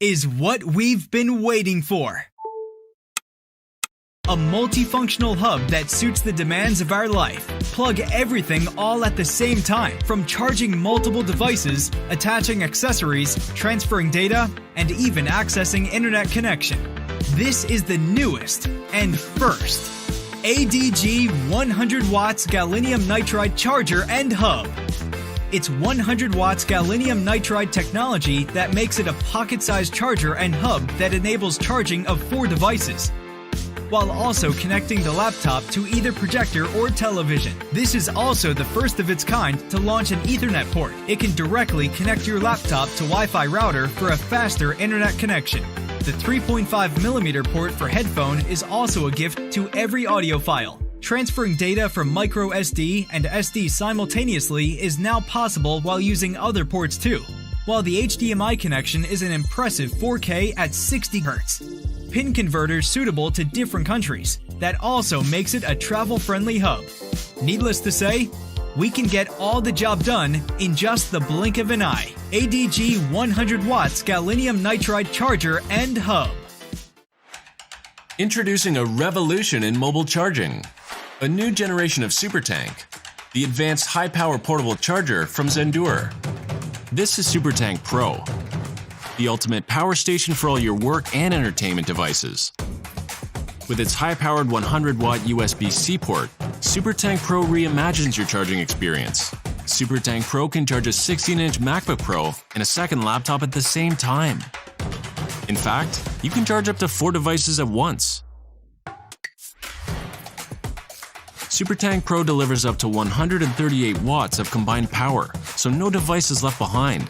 is what we've been waiting for. A multifunctional hub that suits the demands of our life. Plug everything all at the same time, from charging multiple devices, attaching accessories, transferring data, and even accessing internet connection. This is the newest and first ADG 100 watts gallium nitride charger and hub. It's 100 watts gallium nitride technology that makes it a pocket-sized charger and hub that enables charging of 4 devices, while also connecting the laptop to either projector or television. This is also the first of its kind to launch an Ethernet port. It can directly connect your laptop to Wi-Fi router for a faster internet connection. The 3.5mm port for headphone is also a gift to every audiophile. Transferring data from micro SD and SD simultaneously is now possible while using other ports too, while the HDMI connection is an impressive 4K at 60 Hz. Pin converters suitable to different countries. That also makes it a travel-friendly hub. Needless to say, we can get all the job done in just the blink of an eye. ADG 100 watts gallium nitride charger and hub. Introducing a revolution in mobile charging. A new generation of SuperTank, the advanced high-power portable charger from Zendure. This is SuperTank Pro, the ultimate power station for all your work and entertainment devices. With its high-powered 100-watt USB-C port, SuperTank Pro reimagines your charging experience. SuperTank Pro can charge a 16-inch MacBook Pro and a second laptop at the same time. In fact, you can charge up to 4 devices at once. SuperTank Pro delivers up to 138 watts of combined power, so no device is left behind.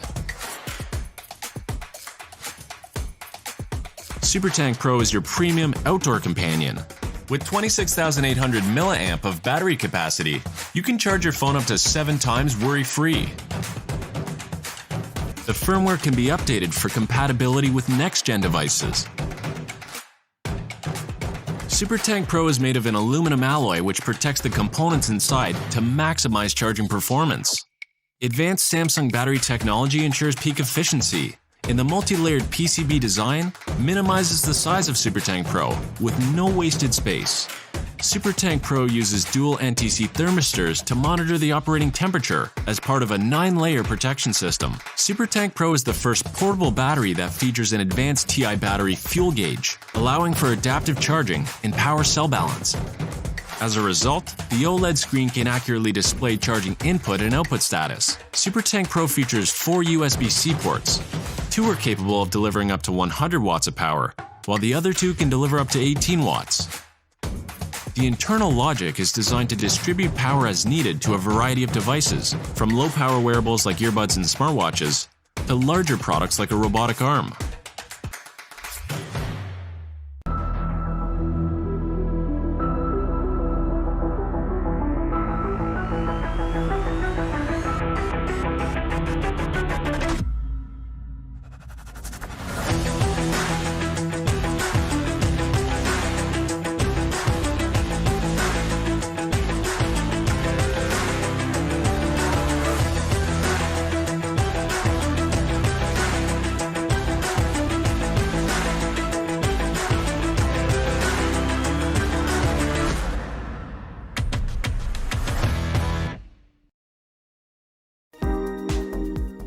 SuperTank Pro is your premium outdoor companion. With 26,800 mAh of battery capacity, you can charge your phone up to 7 times worry-free. The firmware can be updated for compatibility with next-gen devices. SuperTank Pro is made of an aluminum alloy which protects the components inside to maximize charging performance. Advanced Samsung battery technology ensures peak efficiency, and the multi-layered PCB design minimizes the size of SuperTank Pro with no wasted space. SuperTank Pro uses dual NTC thermistors to monitor the operating temperature as part of a 9-layer protection system. SuperTank Pro is the first portable battery that features an advanced TI battery fuel gauge, allowing for adaptive charging and power cell balance. As a result, the OLED screen can accurately display charging input and output status. SuperTank Pro features 4 USB-C ports. 2 are capable of delivering up to 100 watts of power, while the other 2 can deliver up to 18 watts. The internal logic is designed to distribute power as needed to a variety of devices, from low-power wearables like earbuds and smartwatches, to larger products like a robotic arm.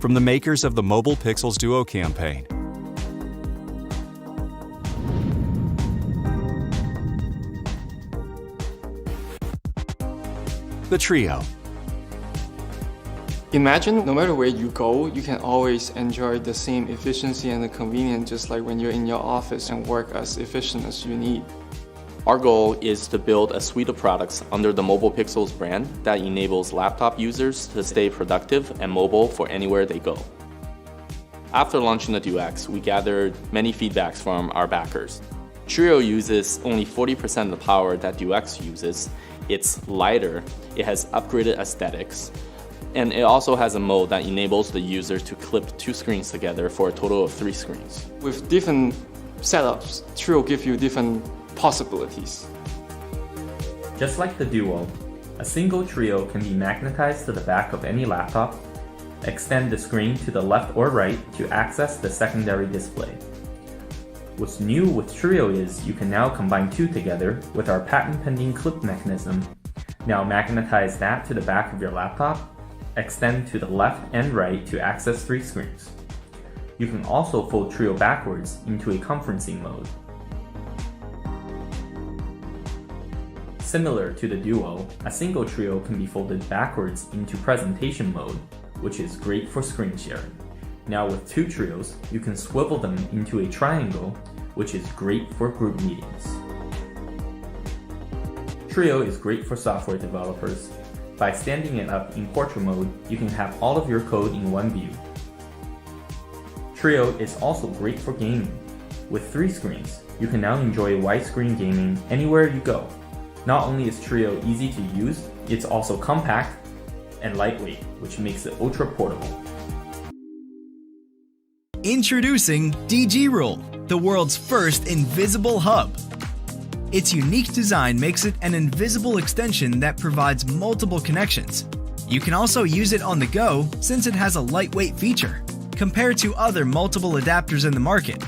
From the makers of the Mobile Pixels Duo campaign. The Trio. Imagine no matter where you go, you can always enjoy the same efficiency and the convenience, just like when you're in your office and work as efficient as you need. Our goal is to build a suite of products under the Mobile Pixels brand that enables laptop users to stay productive and mobile for anywhere they go. After launching the DueX, we gathered many feedbacks from our backers. Trio uses only 40% of the power that DueX uses. It's lighter, it has upgraded aesthetics, and it also has a mode that enables the user to clip 2 screens together for a total of 3 screens. With different setups, Trio gives you different possibilities. Just like the Duo, a single Trio can be magnetized to the back of any laptop, extend the screen to the left or right to access the secondary display. What's new with Trio is you can now combine two together with our patent-pending clip mechanism. Now magnetize that to the back of your laptop, extend to the left and right to access 3 screens. You can also fold Trio backwards into a conferencing mode. Similar to the Duo, a single Trio can be folded backwards into presentation mode, which is great for screen sharing. Now with 2 Trios, you can swivel them into a triangle, which is great for group meetings. Trio is great for software developers. By standing it up in portrait mode, you can have all of your code in one view. Trio is also great for gaming. With 3 screens, you can now enjoy widescreen gaming anywhere you go. Not only is Trio easy to use, it's also compact and lightweight, which makes it ultra portable. Introducing DG Rule, the world's first invisible hub. Its unique design makes it an invisible extension that provides multiple connections. You can also use it on the go since it has a lightweight feature, compared to other multiple adapters in the market.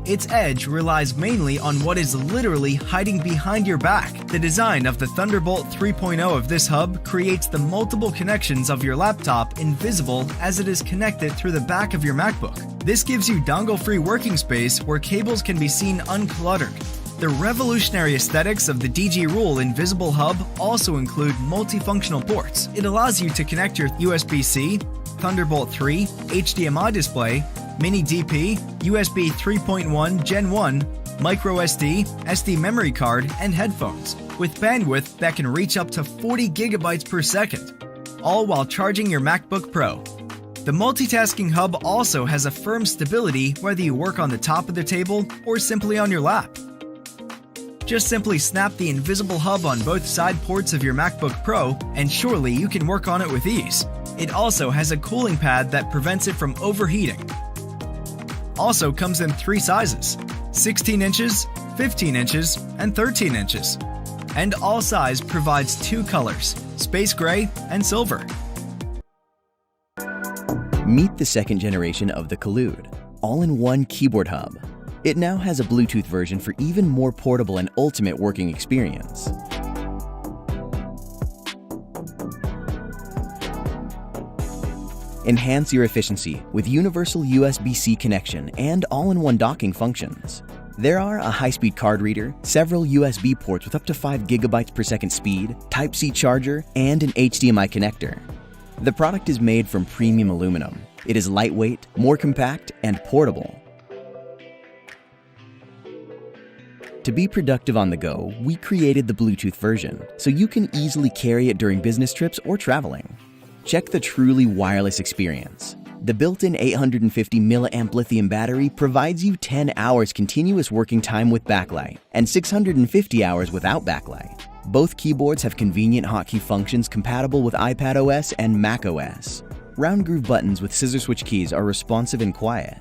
Its edge relies mainly on what is literally hiding behind your back. The design of the Thunderbolt 3.0 of this hub creates the multiple connections of your laptop invisible as it is connected through the back of your MacBook. This gives you dongle-free working space where cables can be seen uncluttered. The revolutionary aesthetics of the DG Rule Invisible Hub also include multifunctional ports. It allows you to connect your USB-C, Thunderbolt 3, HDMI display, Mini DP, USB 3.1 Gen 1, microSD, SD memory card, and headphones, with bandwidth that can reach up to 40 gigabytes per second, all while charging your MacBook Pro. The multitasking hub also has a firm stability whether you work on the top of the table or simply on your lap. Just simply snap the invisible hub on both side ports of your MacBook Pro and surely you can work on it with ease. It also has a cooling pad that prevents it from overheating. Also comes in 3 sizes, 16 inches, 15 inches, and 13 inches. And all size provides 2 colors, space gray and silver. Meet the second generation of the Collude, all-in-one keyboard hub. It now has a Bluetooth version for even more portable and ultimate working experience. Enhance your efficiency with universal USB-C connection and all-in-one docking functions. There are a high-speed card reader, several USB ports with up to 5 GB per second speed, Type-C charger, and an HDMI connector. The product is made from premium aluminum. It is lightweight, more compact, and portable. To be productive on the go, we created the Bluetooth version, so you can easily carry it during business trips or traveling. Check the truly wireless experience. The built-in 850 mAh lithium battery provides you 10 hours continuous working time with backlight and 650 hours without backlight. Both keyboards have convenient hotkey functions compatible with iPadOS and macOS. Round groove buttons with scissor switch keys are responsive and quiet.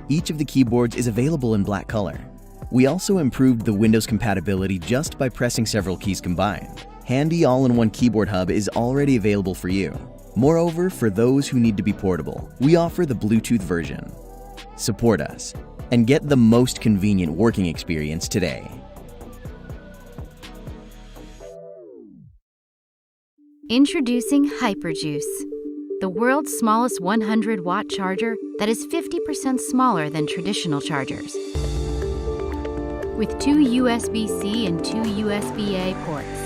Each of the keyboards is available in black color. We also improved the Windows compatibility just by pressing several keys combined. Handy all-in-one keyboard hub is already available for you. Moreover, for those who need to be portable, we offer the Bluetooth version. Support us and get the most convenient working experience today. Introducing HyperJuice, the world's smallest 100-watt charger that is 50% smaller than traditional chargers. With 2 USB-C and 2 USB-A ports.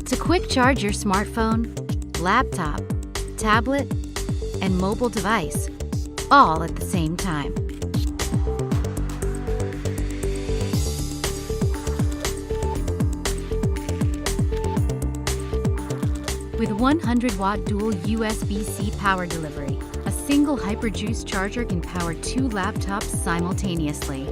To quick charge your smartphone, laptop, tablet, and mobile device, all at the same time. With 100-watt dual USB-C power delivery, a single HyperJuice charger can power 2 laptops simultaneously.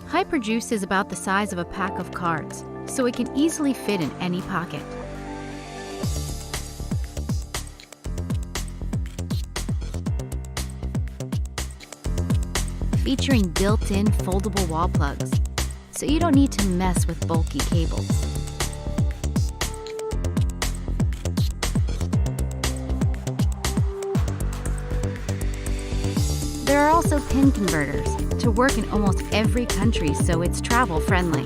HyperJuice is about the size of a pack of cards, so it can easily fit in any pocket. Featuring built-in foldable wall plugs, so you don't need to mess with bulky cables. There are also pin converters to work in almost every country, so it's travel friendly.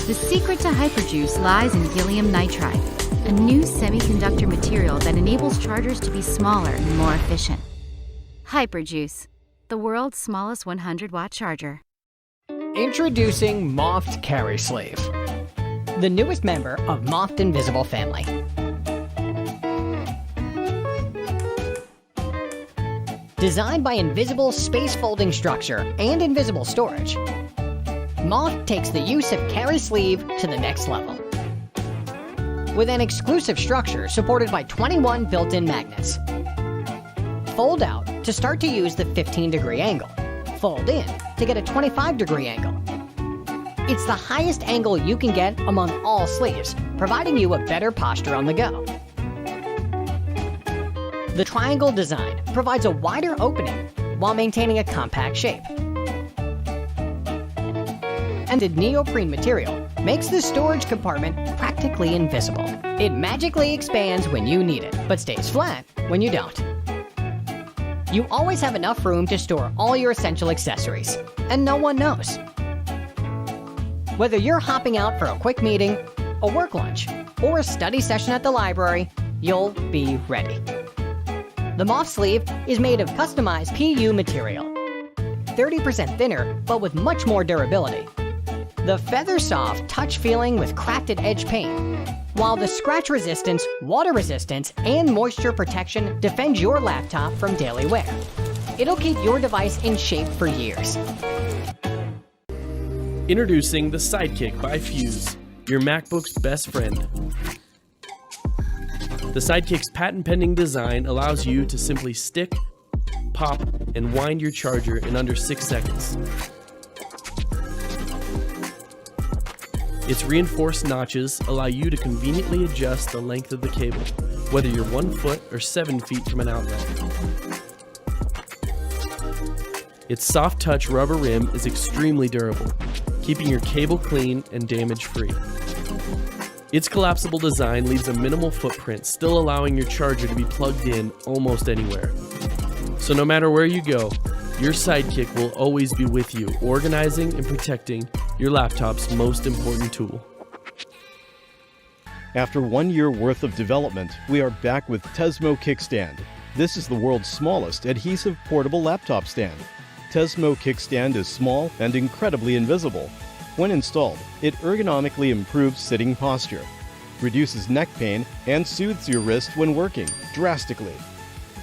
The secret to HyperJuice lies in gallium nitride, a new semiconductor material that enables chargers to be smaller and more efficient. HyperJuice, the world's smallest 100-watt charger. Introducing Moft Carry Sleeve, the newest member of Moft Invisible family. Designed by Invisible space folding structure and invisible storage, Moft takes the use of Carry Sleeve to the next level. With an exclusive structure supported by 21 built-in magnets. Fold out to start to use the 15-degree angle. Fold in to get a 25-degree angle. It's the highest angle you can get among all sleeves, providing you a better posture on the go. The triangle design provides a wider opening while maintaining a compact shape. And the neoprene material makes the storage compartment practically invisible. It magically expands when you need it, but stays flat when you don't. You always have enough room to store all your essential accessories, and no one knows. Whether you're hopping out for a quick meeting, a work lunch, or a study session at the library, you'll be ready. The Moft sleeve is made of customized PU material, 30% thinner, but with much more durability. The feather-soft touch feeling with crafted edge paint, while the scratch resistance, water resistance, and moisture protection defend your laptop from daily wear. It'll keep your device in shape for years. Introducing the Sidekick by Fuse, your MacBook's best friend. The Sidekick's patent-pending design allows you to simply stick, pop, and wind your charger in under 6 seconds. Its reinforced notches allow you to conveniently adjust the length of the cable, whether you're 1 foot or 7 feet from an outlet. Its soft-touch rubber rim is extremely durable, keeping your cable clean and damage-free. Its collapsible design leaves a minimal footprint, still allowing your charger to be plugged in almost anywhere. So no matter where you go, your Sidekick will always be with you, organizing and protecting your laptop's most important tool. After 1 year worth of development, we are back with Tesmo Kickstand. This is the world's smallest adhesive portable laptop stand. Tesmo Kickstand is small and incredibly invisible. When installed, it ergonomically improves sitting posture, reduces neck pain, and soothes your wrist when working, drastically.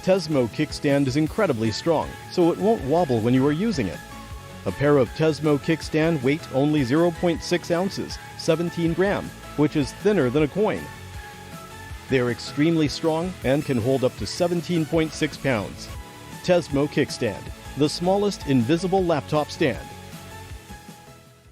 Tesmo Kickstand is incredibly strong, so it won't wobble when you are using it. A pair of Tesmo Kickstand weight only 0.6 ounces, 17 gram, which is thinner than a coin. They are extremely strong and can hold up to 17.6 pounds. Tesmo Kickstand, the smallest invisible laptop stand.